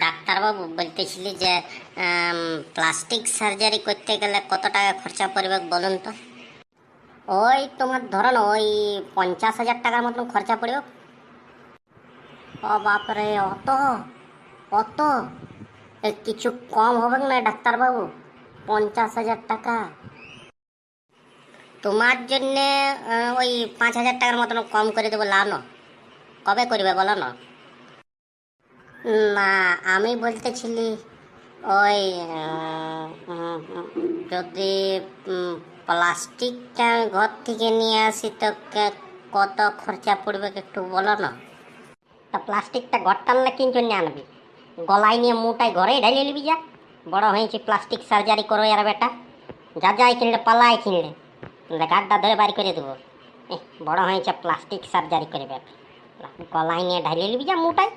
ডাক্তারবাবু বলতেছিলি যে plastic surgery করতে গেলে কত টাকা খরচা পড়বে বলুন তো। ওই তোমার ধরো না ওই 50,000 টাকার মতন খরচা পড়বে। ও বাপরে, অত অত কিছু কম হবে না ডাক্তারবাবু? 50,000 টাকা তোমার জন্যে ওই 5,000 টাকার মতন কম করে দেবো, লানো কবে করবে বলো না। না, আমি বলতেছিলি ওই যদি প্লাস্টিকটা ঘর থেকে নিয়ে আসি তো কত খরচা পড়বে একটু বলো না। তা প্লাস্টিকটা ঘর টানলে কিন জন্য আনবি? গলায় নিয়ে মুটায় ঘরেই ঢালিয়ে নিবি যা। বড় হয়েছি প্লাস্টিক সার্জারি করো আর বেটা, যা যাই কিনলে পালাই কিনলে গাড্ডা ধরে বাড়ি করে দেবো। বড় হয়েছে প্লাস্টিক সার্জারি করবে, গলায় নিয়ে ঢালিয়ে নিবি যা মুটায়।